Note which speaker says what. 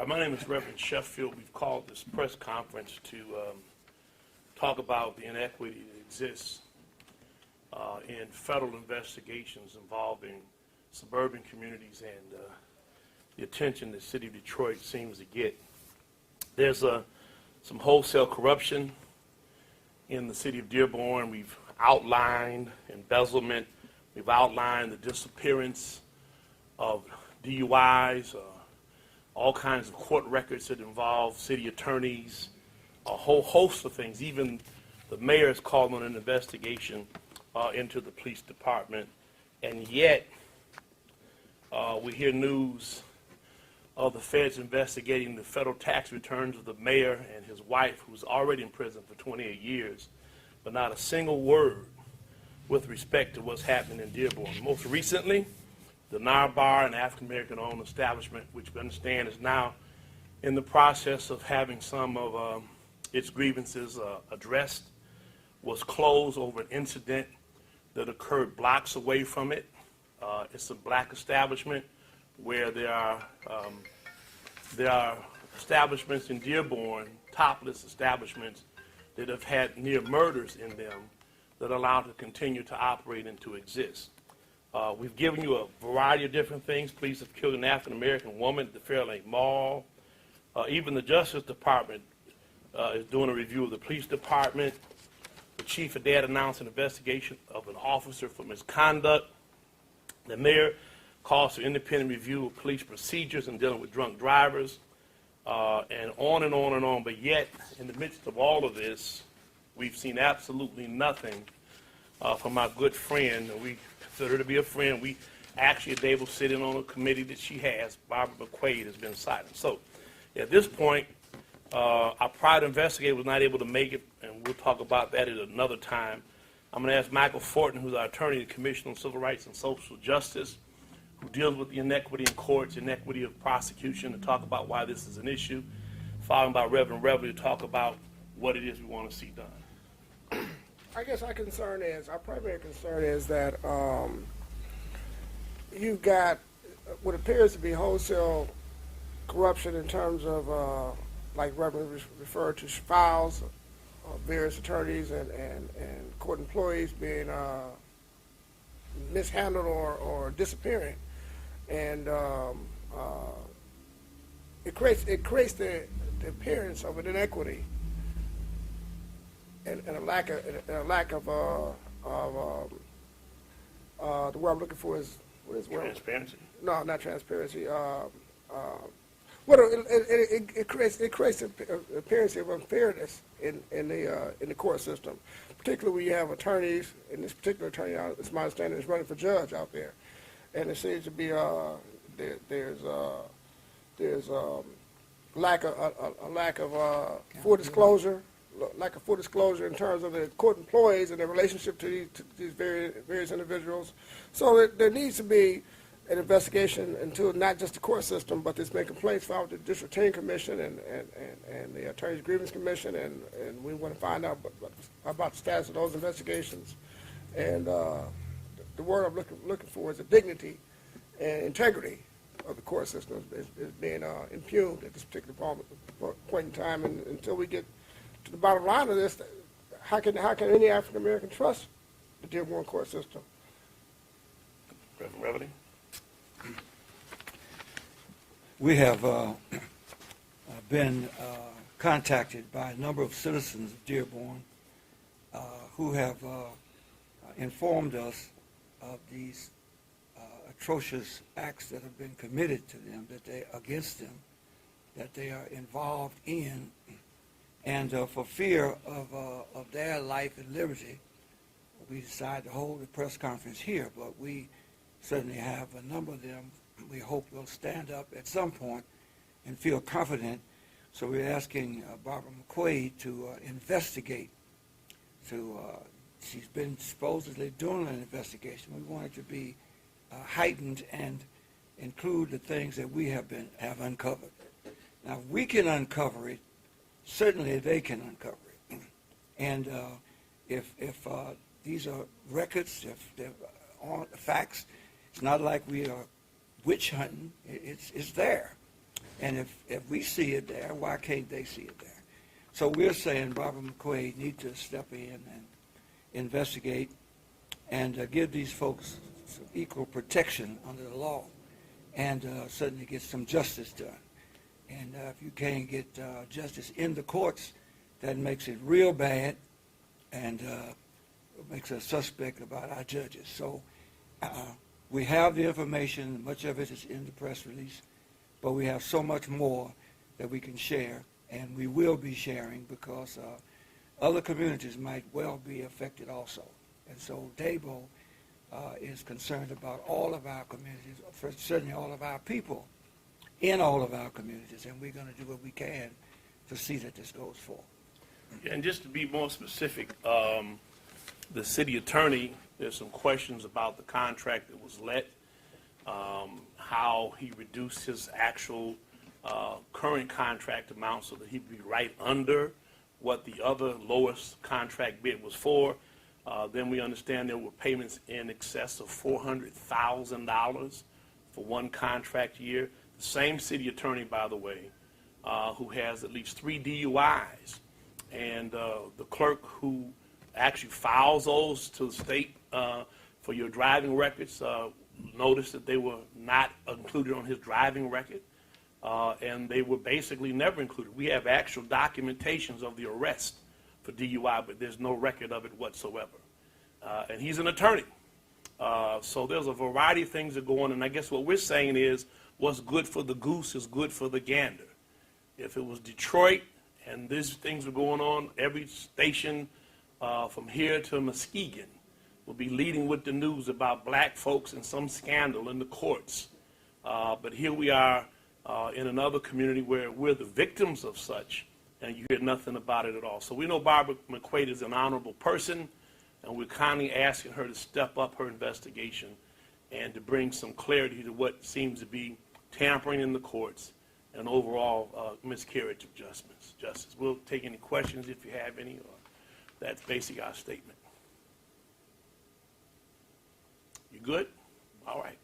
Speaker 1: My name is Reverend Sheffield. We've called this press conference to talk about the inequity that exists in federal investigations involving suburban communities and the attention the city of Detroit seems to get. There's some wholesale corruption in the city of Dearborn. We've outlined embezzlement. We've outlined the disappearance of DUIs, all kinds of court records that involve city attorneys, a whole host of things. Even the mayor has called on an investigation into the police department. And yet, we hear news of the feds investigating the federal tax returns of the mayor and his wife, who's already in prison for 28 years, but not a single word with respect to what's happening in Dearborn. Most recently, the Nar Bar, an African-American-owned establishment, which we understand is now in the process of having some of its grievances addressed, was closed over an incident that occurred blocks away from it. It's a black establishment where there are establishments in Dearborn, topless establishments, that have had near murders in them that are allowed to continue to operate and to exist. We've given you a variety of different things. Police have killed an African-American woman at the Fairlane Mall. Even the Justice Department is doing a review of the police department. The chief of that announced an investigation of an officer for misconduct. The mayor calls for independent review of police procedures in dealing with drunk drivers, and on and on and on. But yet, in the midst of all of this, we've seen absolutely nothing from our good friend. We consider her to be a friend. We actually are able to sit in on a committee that she has. Barbara McQuaid has been silent. So at this point, our private investigator was not able to make it, and we'll talk about that at another time. I'm going to ask Michael Fortin, who's our attorney at the Commission on Civil Rights and Social Justice, who deals with the inequity in courts, inequity of prosecution, to talk about why this is an issue, followed by Reverend Reveley to talk about what it is we want to see done.
Speaker 2: I guess our primary concern is that you've got what appears to be wholesale corruption in terms of, like Reverend referred to, files of various attorneys and court employees being mishandled or disappearing. And it creates the appearance of an inequity and a lack of the word I'm looking for is, what is
Speaker 1: transparency?
Speaker 2: No, not transparency. It creates an appearance of unfairness in the court system, particularly when you have attorneys. And this particular attorney, it's my understanding, is running for judge out there, and it seems to be there's a lack of full disclosure. Lack of full disclosure in terms of the court employees and their relationship to these various individuals. So there needs to be an investigation into not just the court system, but there's been complaints filed with the District Attorney Commission and the Attorney's Grievance Commission, and we want to find out about the status of those investigations. And the word I'm looking for is the dignity and integrity of the court system is being impugned at this particular point in time. And until we get to the bottom line of this, how can any African American trust the Dearborn court system?
Speaker 1: Reverend Reveley?
Speaker 3: We have been contacted by a number of citizens of Dearborn who have informed us of these atrocious acts that have been committed to them, against them, that they are involved in. And for fear of their life and liberty, we decided to hold a press conference here. But we certainly have a number of them we hope will stand up at some point and feel confident. So we're asking Barbara McQuaid to investigate. She's been supposedly doing an investigation. We want it to be heightened and include the things that we have uncovered. Now, if we can uncover it, certainly they can uncover it. And if these are records, if they're facts, it's not like we are witch hunting. It's there. And if we see it there, why can't they see it there? So we're saying Barbara McQuaid needs to step in and investigate and give these folks some equal protection under the law, and certainly get some justice done. And if you can't get justice in the courts, that makes it real bad, and makes us suspect about our judges. So we have the information, much of it is in the press release, but we have so much more that we can share, and we will be sharing because other communities might well be affected also. And so DABO is concerned about all of our communities, certainly all of our people in all of our communities, and we're going to do what we can to see that this goes forward.
Speaker 1: Yeah, and just to be more specific, the city attorney, there's some questions about the contract that was let, how he reduced his actual current contract amount so that he'd be right under what the other lowest contract bid was for. Then we understand there were payments in excess of $400,000 for one contract year. The same city attorney, by the way, who has at least 3 DUIs, and the clerk who actually files those to the state for your driving records noticed that they were not included on his driving record, and they were basically never included. We have actual documentations of the arrest for DUI, but there's no record of it whatsoever. And he's an attorney. So there's a variety of things that go on, and I guess what we're saying is what's good for the goose is good for the gander. If it was Detroit and these things were going on, every station from here to Muskegon will be leading with the news about black folks and some scandal in the courts. But here we are in another community where we're the victims of such, and you hear nothing about it at all. So we know Barbara McQuaid is an honorable person, and we're kindly asking her to step up her investigation and to bring some clarity to what seems to be tampering in the courts and overall miscarriage of justice. We'll take any questions if you have any. That's basically our statement. You good? All right.